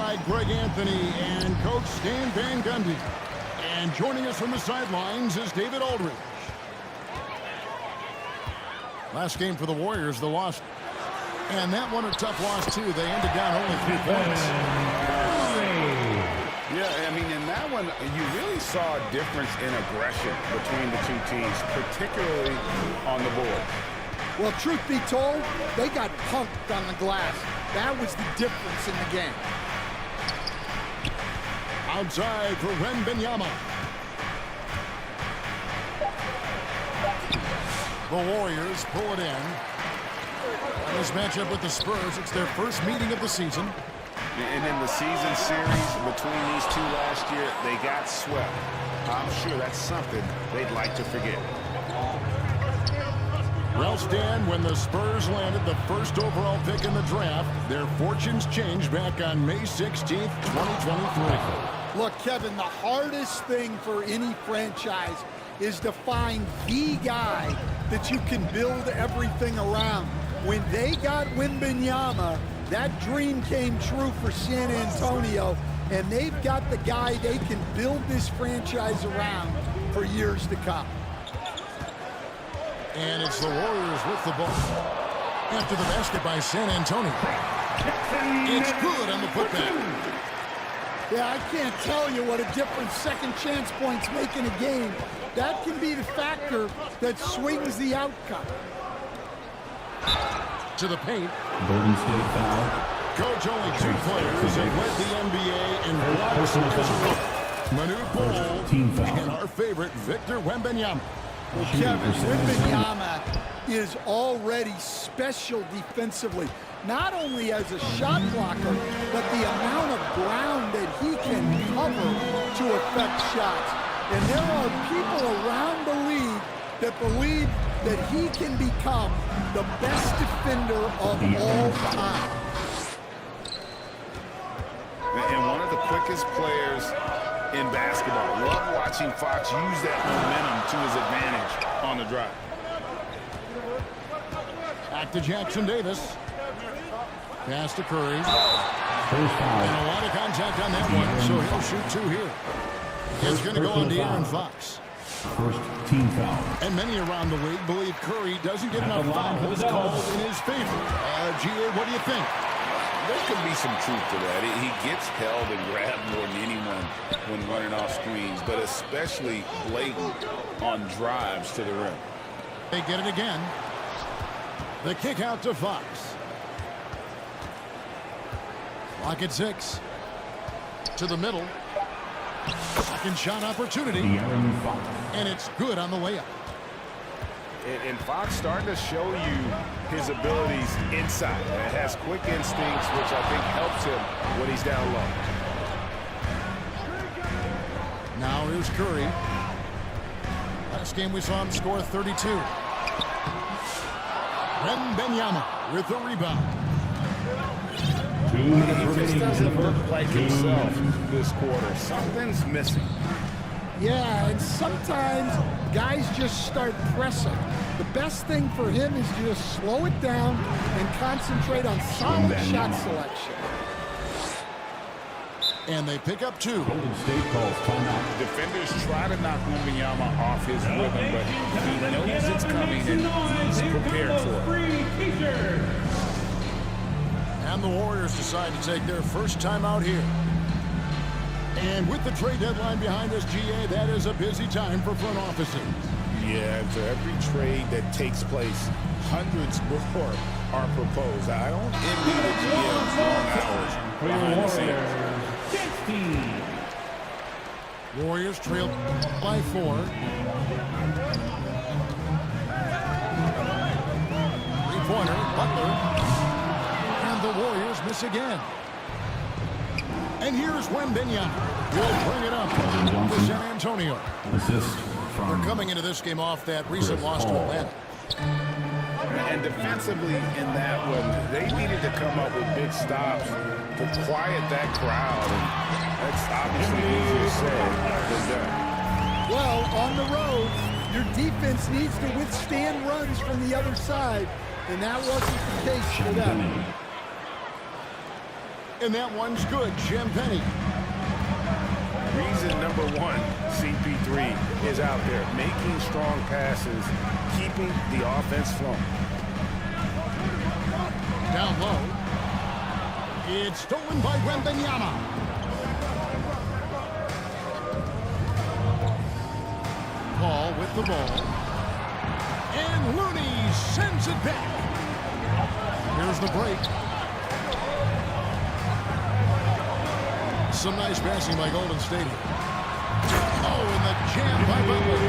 alongside Greg Anthony and Coach Stan Van Gundy. And joining us from the sidelines is David Aldridge. Last game for the Warriors, the loss. And that one a tough loss, too. They ended down only 3 points. Yeah, I mean, in that one, you really saw a difference in aggression between the two teams, particularly on the board. Well, truth be told, they got punked on the glass. That was the difference in the game. Outside for Wembanyama. The Warriors pull it in. In this matchup with the Spurs, it's their first meeting of the season. And in the season series between these two last year, they got swept. I'm sure that's something they'd like to forget. Well, Stan, when the Spurs landed the first overall pick in the draft, their fortunes changed back on May 16th, 2023. Look, Kevin, the hardest thing for any franchise is to find the guy that you can build everything around. When they got Wembanyama, that dream came true for San Antonio, and they've got the guy they can build this franchise around for years to come. And it's the Warriors with the ball. After the basket by San Antonio. It's good on the putback. Yeah, I can't tell you what a difference second chance points make in a game. That can be the factor that swings the outcome. To the paint. Golden State foul. Coach, only 2 players have led the NBA in blocks as a rookie. Manute Bol and our favorite, Victor Wembanyama. Well, Kevin, Wembanyama is already special defensively. Not only as a shot blocker, but the amount of ground that he can cover to affect shots. And there are people around the league that believe that he can become the best defender of all time. And one of the quickest players in basketball. Love watching Fox use that momentum to his advantage on the drive. Back to Jackson Davis. Pass to Curry. And a lot of contact on that one, so he'll shoot 2 here. It's going to go on to Aaron Fox. First team foul. And many around the league believe Curry doesn't get enough fouls called in his favor. GA, what do you think? There could be some truth to that. He gets held and grabbed more than anyone when running off screens, but especially blatant on drives to the rim. They get it again. The kick out to Fox. Clock at 6. To the middle. Second shot opportunity. And it's good on the way up. And Fox starting to show you his abilities inside. It has quick instincts, which I think helps him when he's down low. Now here's Curry. Last game we saw him score 32. Wembanyama with the rebound. He just doesn't look like himself this quarter. Something's missing. Yeah, and sometimes guys just start pressing. The best thing for him is to just slow it down and concentrate on solid shot selection. And they pick up 2. Golden State calls timeout. Defenders try to knock Wembanyama off his rhythm, but he knows it's coming and he's prepared for it. And the Warriors decide to take their first time out here. And with the trade deadline behind us, GA, that is a busy time for front offices. Yeah, for every trade that takes place, hundreds more are proposed. I don't envy the GM's long hours behind the scenes. Warriors trail by 4. 3-pointer, Butler. And the Warriors miss again. And here's Wembanyama. Will bring it up to San Antonio. Assist from They're coming into this game off that recent loss to Atlanta. And defensively in that one, they needed to come up with big stops to quiet that crowd. And that's obviously easier to say than done. Well, on the road, your defense needs to withstand runs from the other side, and that wasn't the case for them. And that one's good. Champagny. Reason number one, CP3 is out there making strong passes, keeping the offense flowing. Down low. It's stolen by Wembanyama. Paul with the ball. And Looney sends it back. Here's the break. Some nice passing by Golden State. Oh, and the jam by Butler.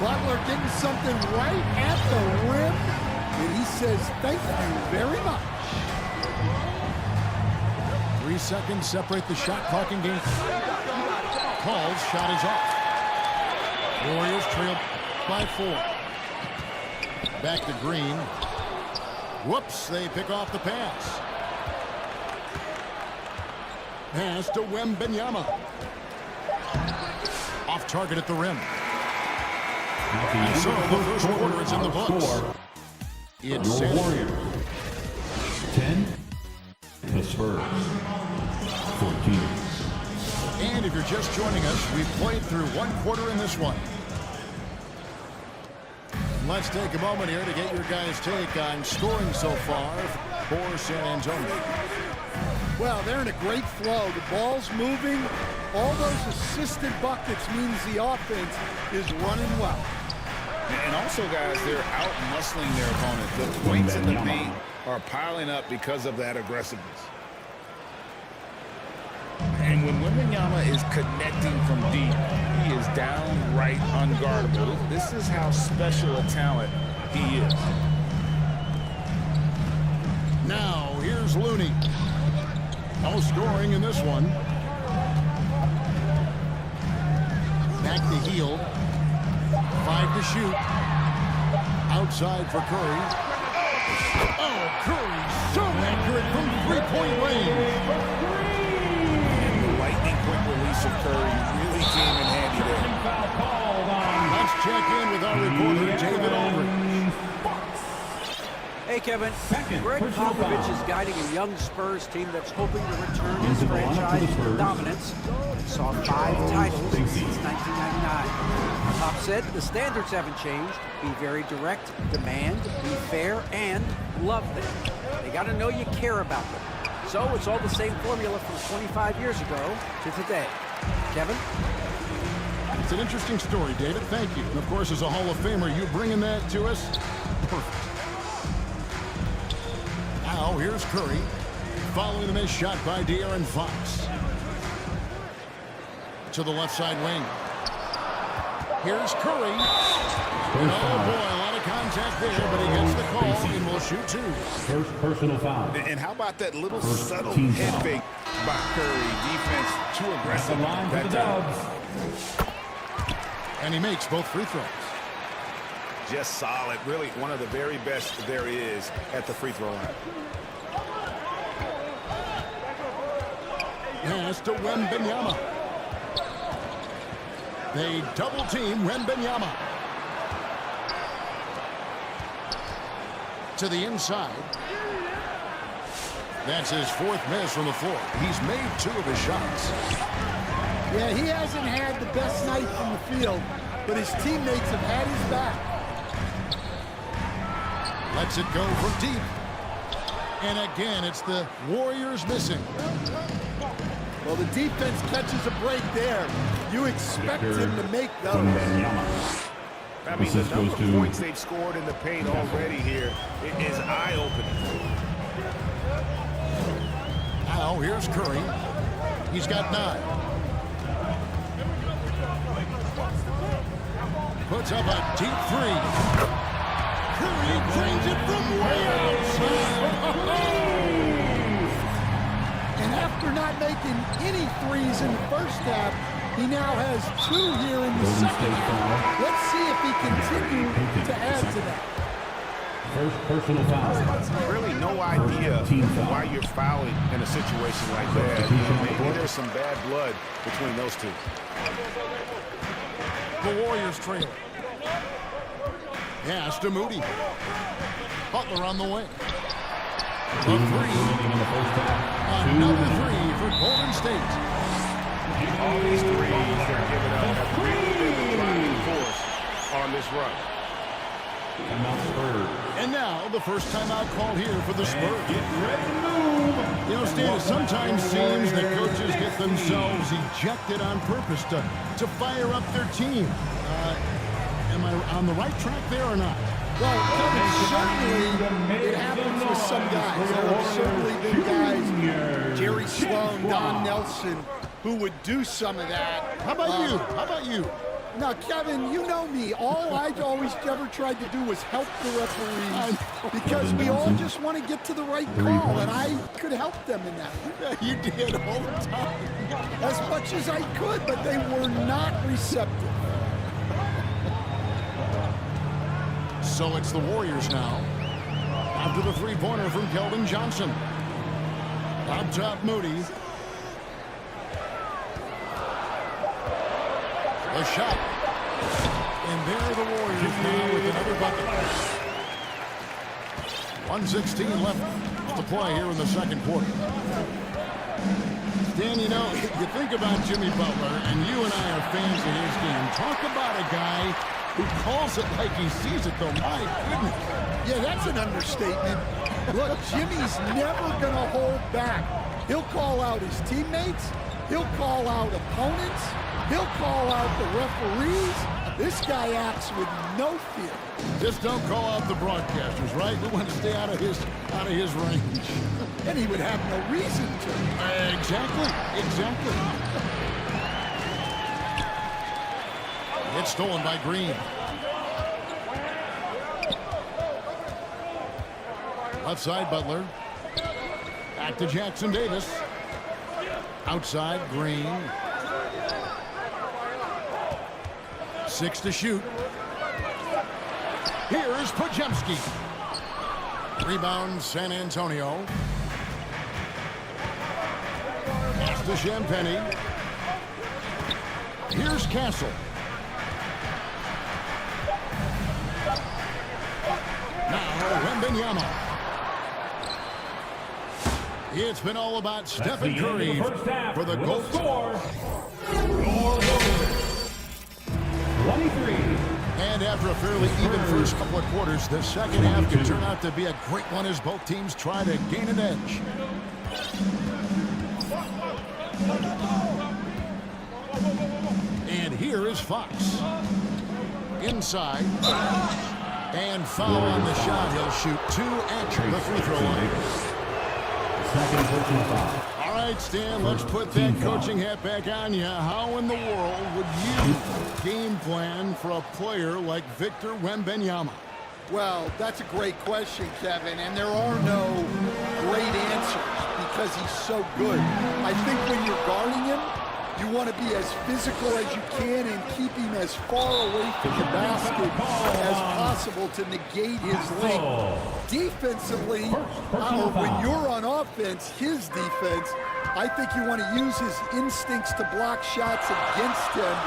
Butler getting something right at the rim, and he says thank you very much. 3 seconds separate the shot clock in game. Paul's shot is off. Warriors trail by 4. Back to Green. Whoops, they pick off the pass. Pass to Wembanyama. Off target at the rim. So the first quarter is in the books. It's Your Warriors 10, the Spurs 14. And if you're just joining us, we've played through 1 quarter in this one. Let's take a moment here to get your guys' take on scoring so far for San Antonio. Well, they're in a great flow. The ball's moving. All those assisted buckets means the offense is running well. And also, guys, they're out-muscling their opponent. The points in the paint are piling up because of that aggressiveness. And when Wembanyama is connecting from deep, he is downright unguardable. This is how special a talent he is. Now, here's Looney. No scoring in this one. Back to Hield. 5 to shoot. Outside for Curry. Oh, Curry so accurate from three-point range. And the lightning-quick release of Curry really came in handy there. Let's check in with our reporter, David Aldridge. Hey, Kevin. Greg Popovich is guiding a young Spurs team that's hoping to return his franchise dominance. It saw 5 titles since 1999. Pop said the standards haven't changed. Be very direct, demand, be fair, and love them. They got to know you care about them. So it's all the same formula from 25 years ago to today. Kevin? It's an interesting story, David. Thank you. And, of course, as a Hall of Famer, you bringing that to us? Perfect. Now, here's Curry, following the missed shot by De'Aaron Fox. To the left side wing. Here's Curry. And oh, boy, a lot of contact there, but he gets the call and will shoot 2. First personal foul. And how about that little First subtle team head foul. fake by Curry? Defense too aggressive The line for that the time. Dubs. And he makes both free throws. Just solid. Really one of the very best there is at the free throw line. Pass to Wembanyama. They double team Wembanyama. To the inside. That's his 4th miss from the floor. He's made 2 of his shots. Yeah, he hasn't had the best night from the field, but his teammates have had his back. Lets it go from deep. And again, it's the Warriors missing. Well, the defense catches a break there. You expect him to make those. I mean, the number of points they've scored in the paint already here is eye-opening. Now, here's Curry. He's got 9. Puts up a deep 3. Curry drains it from way outside. And after not making any threes in the first half, he now has 2 here in the second half. Let's see if he continues to add to that. First personal foul. Really no idea why you're fouling in a situation like that. Maybe there's some bad blood between those two. The Warriors trail. Pass to Moody. Butler on the wing. A three. Another three for Golden State. All these threes they're giving up have really been the driving force on this run. And now the first timeout called here for the Spurs. You know, Stan, it sometimes seems that coaches get themselves ejected on purpose to fire up their team. Am I on the right track there or not? Well, certainly it happens with some guys. There have certainly been guys, Jerry Sloan, Don Nelson, who would do some of that. How about you? How about you? Now, Kevin, you know me. All I've always ever tried to do was help the referees because we all just want to get to the right call, and I could help them in that. You did all the time. As much as I could, but they were not receptive. So it's the Warriors now. After the three-pointer from Keldon Johnson. On top, Moody. A shot. And there are the Warriors now with another bucket. 1:16 left to play here in the second quarter. Dan, you know, you think about Jimmy Butler, and you and I are fans of his game. Talk about a guy who calls it like he sees it, though. My goodness. Yeah, that's an understatement. Look, Jimmy's never going to hold back. He'll call out his teammates. He'll call out opponents. He'll call out the referees. This guy acts with no fear. Just don't call out the broadcasters, right? We want to stay out of his range. And he would have no reason to. Exactly. It's stolen by Green. Left side, Butler. Back to Jackson Davis. Outside, Green. 6 to shoot. Here's Podziemski. Rebound, San Antonio. Pass to Champagny. Here's Castle. Now, Wembanyama. It's been all about Stephen Curry for the Golden State. 23. And after a fairly even first couple of quarters, the second half could turn out to be a great one as both teams try to gain an edge. And here is Fox. Inside. And foul on the shot. He'll shoot 2 at the free throw line. Second personal foul. All right, Stan, let's put that coaching hat back on you. How in the world would you game plan for a player like Victor Wembanyama? Well, that's a great question, Kevin, and there are no great answers because he's so good. I think when you're guarding him, you want to be as physical as you can and keep him as far away from the basket as possible to negate his length. Defensively, when you're on offense, his defense, I think you want to use his instincts to block shots against him,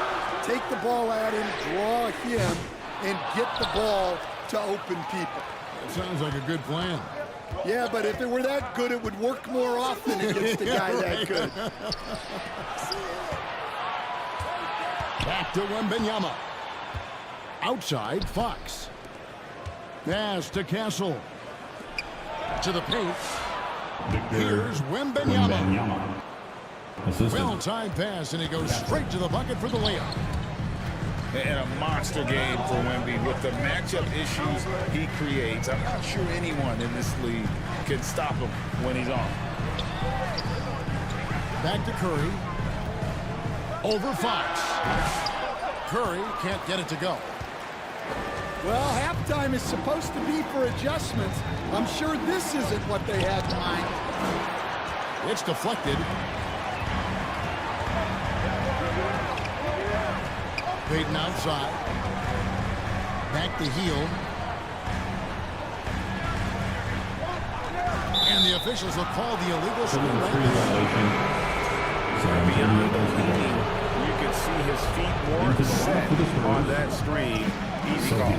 take the ball at him, draw him, and get the ball to open people. That sounds like a good plan. Yeah, but if it were that good, it would work more often against a guy that good. Back to Wembanyama. Outside, Fox. Pass to Castle. To the paint. Here's Wembanyama. Well-timed pass, and he goes straight to the bucket for the layup. And a monster game for Wemby with the matchup issues he creates. I'm not sure anyone in this league can stop him when he's on. Back to Curry. Over Fox. Curry can't get it to go. Well, halftime is supposed to be for adjustments. I'm sure this isn't what they had in mind. It's deflected. Payton outside. Back to Hield. And the officials will call the illegal screen right there. Beyond the leading, you can see his feet more set on that screen. Easy call.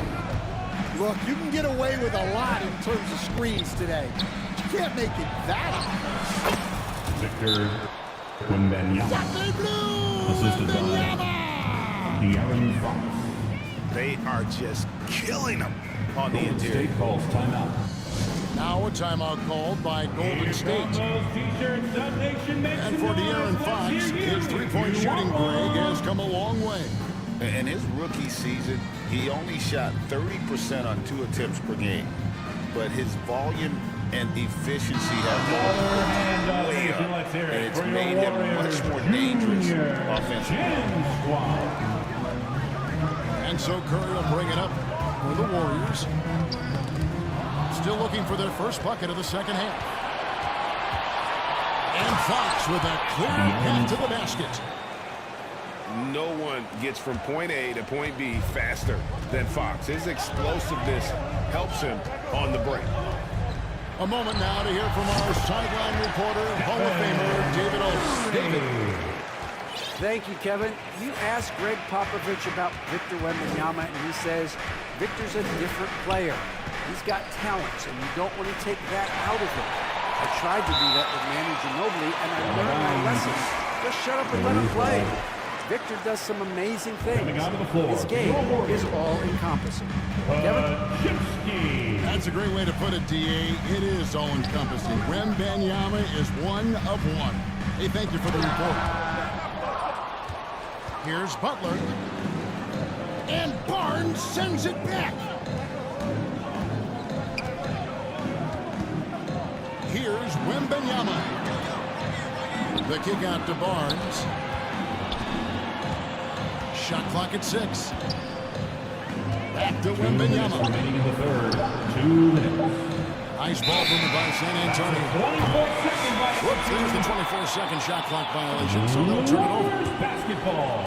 Look, you can get away with a lot in terms of screens today. can't make it that high. Victor Wembanyama. Assisted by De'Aaron Fox. They are just killing them on the Golden interior. State calls timeout. Now a timeout called by Golden State. And for De'Aaron Fox, his three-point shooting, Greg, has come a long way. In his rookie season, he only shot 30% on 2 attempts per game. But his volume and efficiency have gone way up. And it's made him much more dangerous offensively. And so Curry will bring it up for the Warriors. Still looking for their first bucket of the second half. And Fox with a clear path to the basket. No one gets from point A to point B faster than Fox. His explosiveness helps him on the break. A moment now to hear from our sideline reporter, Hall of Famer David Olson. David. Thank you, Kevin. You asked Greg Popovich about Victor Wembanyama, and he says Victor's a different player. He's got talents, and you don't want to take that out of him. I tried to do that with Manu Ginobili, and I learned my lesson. Just shut up and let him play. Victor does some amazing things. His game is all-encompassing. Kevin? That's a great way to put it, D.A. It is all-encompassing. Wembanyama is one of one. Hey, thank you for the report. Here's Butler. And Barnes sends it back. Here's Wembanyama. The kick out to Barnes. Shot clock at 6. Back to Wembanyama. Remaining in the third. 2 minutes. Nice ball movement by San Antonio. Whoops, there's the 24-second shot clock violation, so they'll turn it over. Basketball.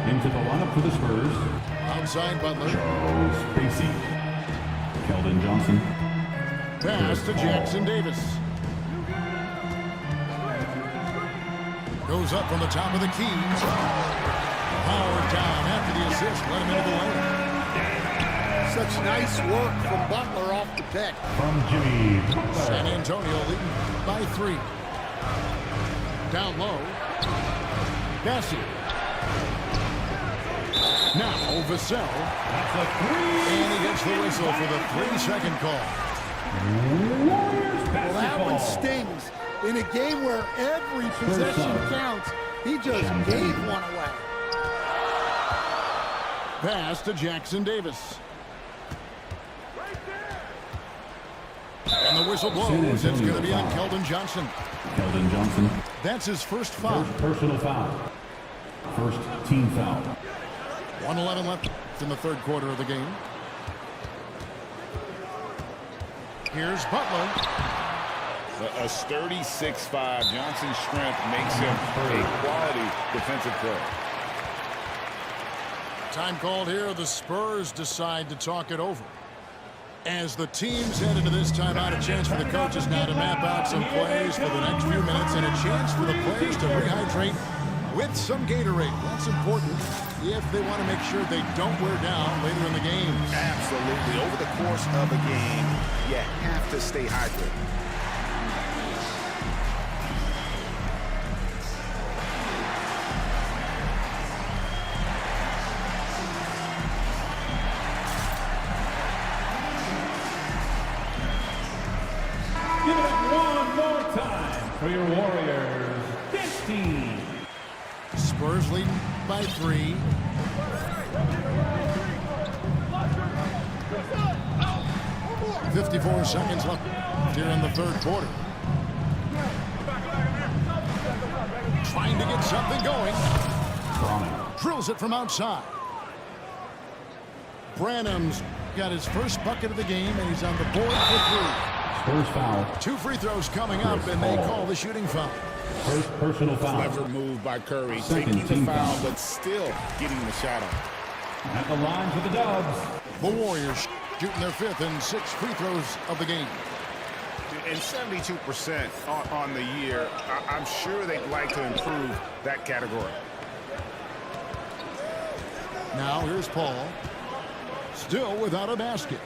Into the lineup for the Spurs. Outside Butler. Charles Basie. Keldon Johnson. Pass to Jackson Davis. Goes up from the top of the keys. Howard down after the assist. Let him into the lane. Such nice work from Butler off the pick. From Jimmy Butler. San Antonio leading by 3. Down low. Bassey. Now Vassell. That's a 3. And he gets the whistle for the 3-second call. Warriors Well, that one basketball. stings. In a game where every possession counts, he just gave one away. Pass to Jackson Davis. And the whistle blows. It's going to be on Keldon Johnson. Keldon Johnson. That's his first foul. First personal foul. First team foul. 1:11 left in the third quarter of the game. Here's Butler. A sturdy 6'5". Johnson's strength makes him a quality defensive player. Time called here. The Spurs decide to talk it over. As the teams head into this timeout, a chance for the coaches now to map out some plays for the next few minutes and a chance for the players to rehydrate with some Gatorade. That's important if they want to make sure they don't wear down later in the game. Absolutely. Over the course of a game, you have to stay hydrated. Give it up one more time for your Warriors. 15. Spurs leading by 3. .54 seconds left here in the third quarter. Trying to get something going. Drills it from outside. Branham's got his first bucket of the game, and he's on the board for 3. Spurs foul. 2 free throws coming up, and they call the shooting foul. First personal foul. Clever move by Curry, Second taking team the foul, foul. but still getting the shot off. At the line for the Dubs. The Warriors shooting their 5th and 6th free throws of the game. And 72% on the year. I'm sure they'd like to improve that category. Now here's Paul. Still without a basket.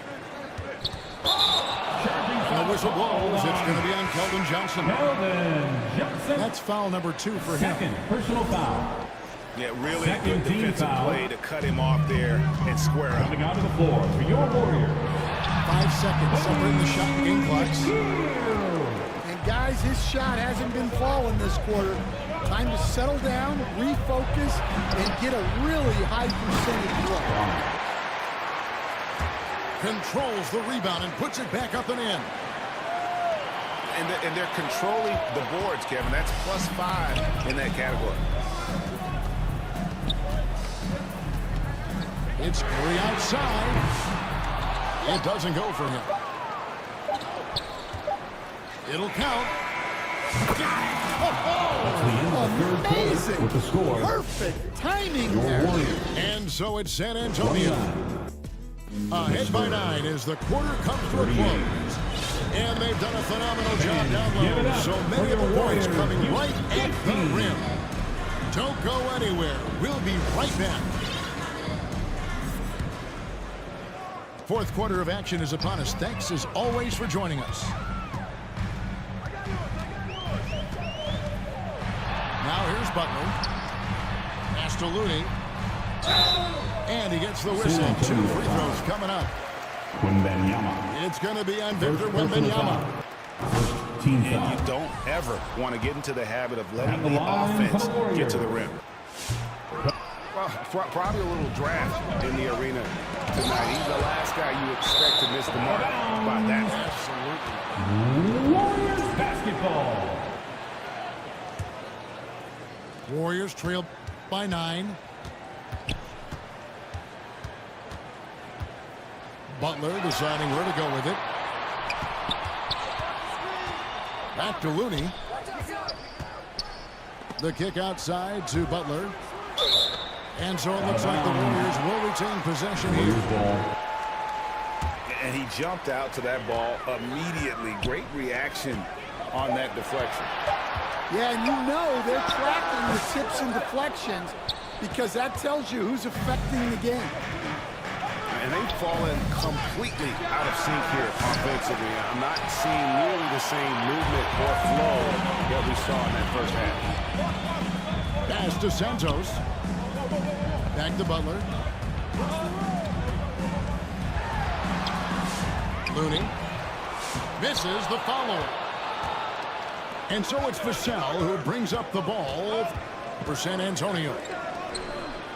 Charging And the whistle blows. It's going to be on Keldon Johnson. Keldon Johnson. That's foul number 2 for him. Second personal foul. Yeah, really Second good defensive foul. play to cut him off there and square up. Coming onto the floor for your Warriors. 5 seconds separating the shot and game clocks. And guys, his shot hasn't been falling this quarter. Time to settle down, refocus, and get a really high percentage look. Controls the rebound and puts it back up and in. And they're controlling the boards, Kevin. That's +5 in that category. It's Curry outside. It doesn't go for him. It'll count. Amazing. With the score. Perfect timing there. And so it's San Antonio. Ahead by 9 as the quarter comes to a close. And they've done a phenomenal job down low. So many of the points coming right at the rim. Don't go anywhere. We'll be right back. Fourth quarter of action is upon us. Thanks as always for joining us. Now here's Butler. Pass to Looney. And he gets the whistle. 2 free throws coming up. Wembanyama. It's going to be on Victor Wembanyama. Team And foul. you don't ever want to get into the habit of letting At the the line offense for the Warriors. get to the rim. Well, probably a little draft in the arena tonight. He's the last guy you expect to miss the mark by that. Absolutely. Warriors basketball. Warriors trail by 9. Butler deciding where to go with it. Back to Looney. The kick outside to Butler. And so it looks like the Warriors will retain possession here. And he jumped out to that ball immediately. Great reaction on that deflection. Yeah, and you know they're tracking the tips and deflections because that tells you who's affecting the game. And they've fallen completely out of sync here offensively. I'm not seeing nearly the same movement or flow that we saw in that first half. Pass to Santos. Back to Butler. Looney misses the follow. And so it's Vassell who brings up the ball for San Antonio.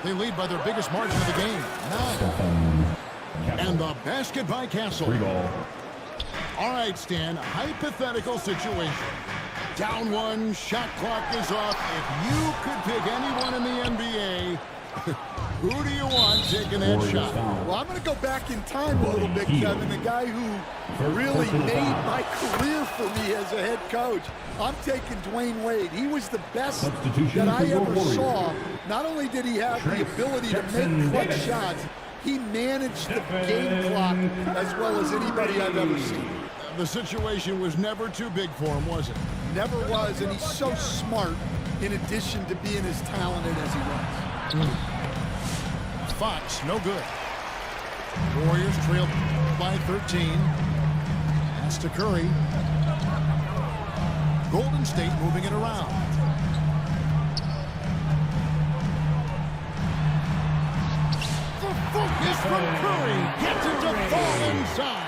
They lead by their biggest margin of the game, 9. And the basket by Castle. All right, Stan, hypothetical situation. Down 1, shot clock is off. If you could pick anyone in the NBA, who do you want taking that shot? Well, I'm going to go back in time a little bit, Kevin. The guy who really made my career for me as a head coach. I'm taking Dwayne Wade. He was the best that I ever saw. Not only did he have the ability to make clutch shots, he managed the game clock as well as anybody I've ever seen. The situation was never too big for him, was it? Never was, and he's so smart in addition to being as talented as he was. Fox, no good. Warriors trail by 13. Pass to Curry. Golden State moving it around. The focus from Curry gets it to fall inside.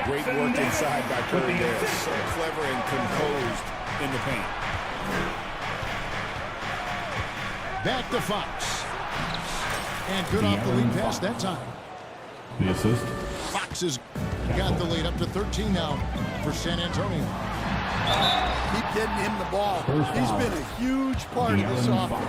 Great work inside by Curry there. So clever and composed in the paint. Back to Fox. And good off the lead pass that time. The assist. Fox has got the lead up to 13 now for San Antonio. Keep getting him the ball. He's been a huge part of this offense.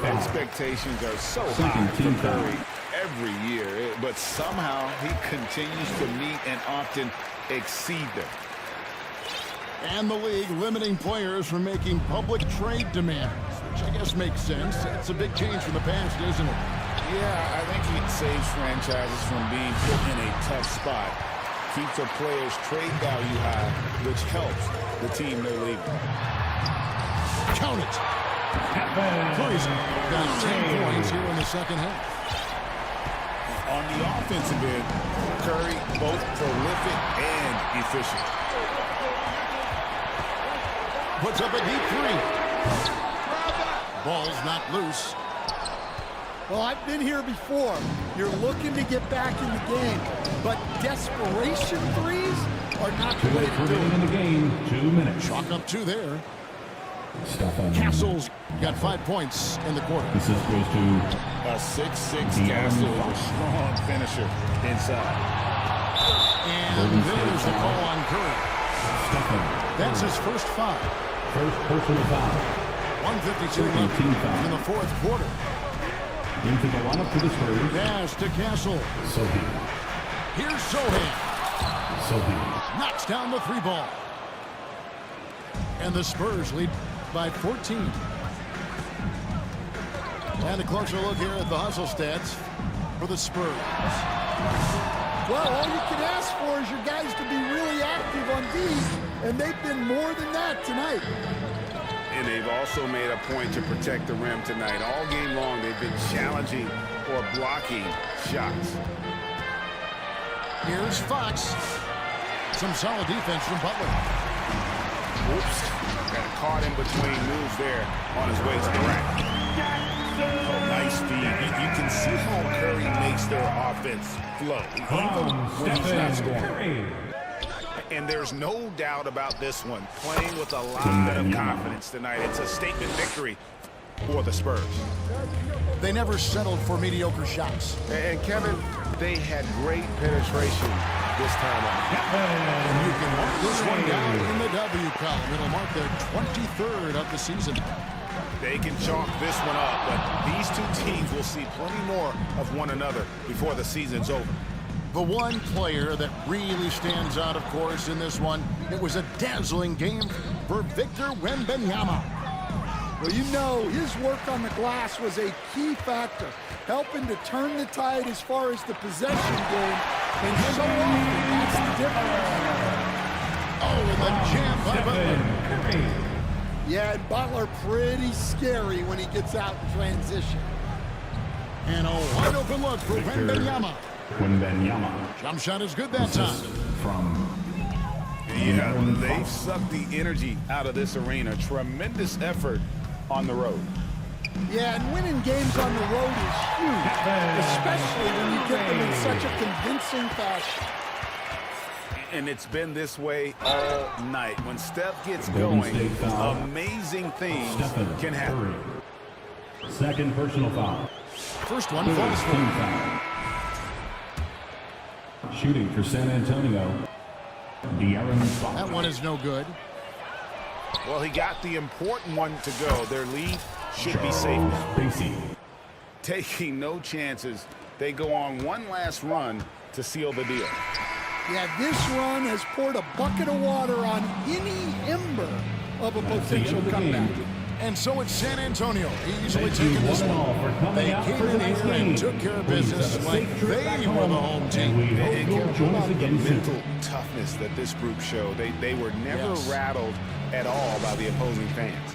Expectations are so high for Curry every year, but somehow he continues to meet and often exceed them. And the league limiting players from making public trade demands, which I guess makes sense. It's a big change from the past, isn't it? Yeah, I think it saves franchises from being put in a tough spot. Keeps a player's trade value high, which helps the team they're leaving. Count it. Curry's got 10 points here in the second half. On the offensive end, Curry both prolific and efficient. Puts up a deep three. Ball's not loose. Well, I've been here before. You're looking to get back in the game, but desperation threes are not the way to do it. In the game, 2 minutes. Chalk up 2 there. Stefan. Castle's got 5 points in the quarter. Assist goes to A 6'6" Castle is a strong finisher inside. And there's the call on Curry. Stefan. That's his first foul. First personal foul. 152 left in the fourth quarter. Into the lineup for the Spurs. Pass to Castle. Sohi. Here's Sohan. Sohi. Knocks down the 3 ball. And the Spurs lead by 14. And a closer look here at the hustle stats for the Spurs. Well, all you can ask for is your guys to be really active on D, and they've been more than that tonight. And they've also made a point to protect the rim tonight. All game long, they've been challenging or blocking shots. Here's Fox. Some solid defense from Butler. Oops. Got caught in between moves there on his way to the rack. Oh, nice feed. You can see how Curry makes their offense flow, even when he's not scoring. And there's no doubt about this one. Playing with a lot of confidence tonight. It's a statement victory for the Spurs. They never settled for mediocre shots. And Kevin, they had great penetration this time out. And you can mark this one down in the W column. It'll mark their 23rd of the season. They can chalk this one up, but these two teams will see plenty more of one another before the season's over. The one player that really stands out, of course, in this one, it was a dazzling game for Victor Wembanyama. Well, you know, his work on the glass was a key factor, helping to turn the tide as far as the possession game, and so often that's the difference. Oh, and the jam by Butler. Yeah, and Butler pretty scary when he gets out in transition. And a wide open look for Wembanyama. Wembanyama. Jump shot is good that time. From Yeah, they've sucked the energy out of this arena. Tremendous effort on the road. Yeah, and winning games on the road is huge, especially when you get them in such a convincing fashion. And it's been this way all night. When Steph gets going, amazing things can happen. Second personal foul. First one falls for him. Shooting for San Antonio. De'Aaron Fox. That one is no good. Well, he got the important one to go. Their lead should be safe now. Spacey. Taking no chances, they go on one last run to seal the deal. Yeah, this run has poured a bucket of water on any ember of a potential comeback. And so it's San Antonio easily taking this one. They came in here and took care of business like they were the home team. And the mental toughness that this group showed. They were never rattled at all by the opposing fans.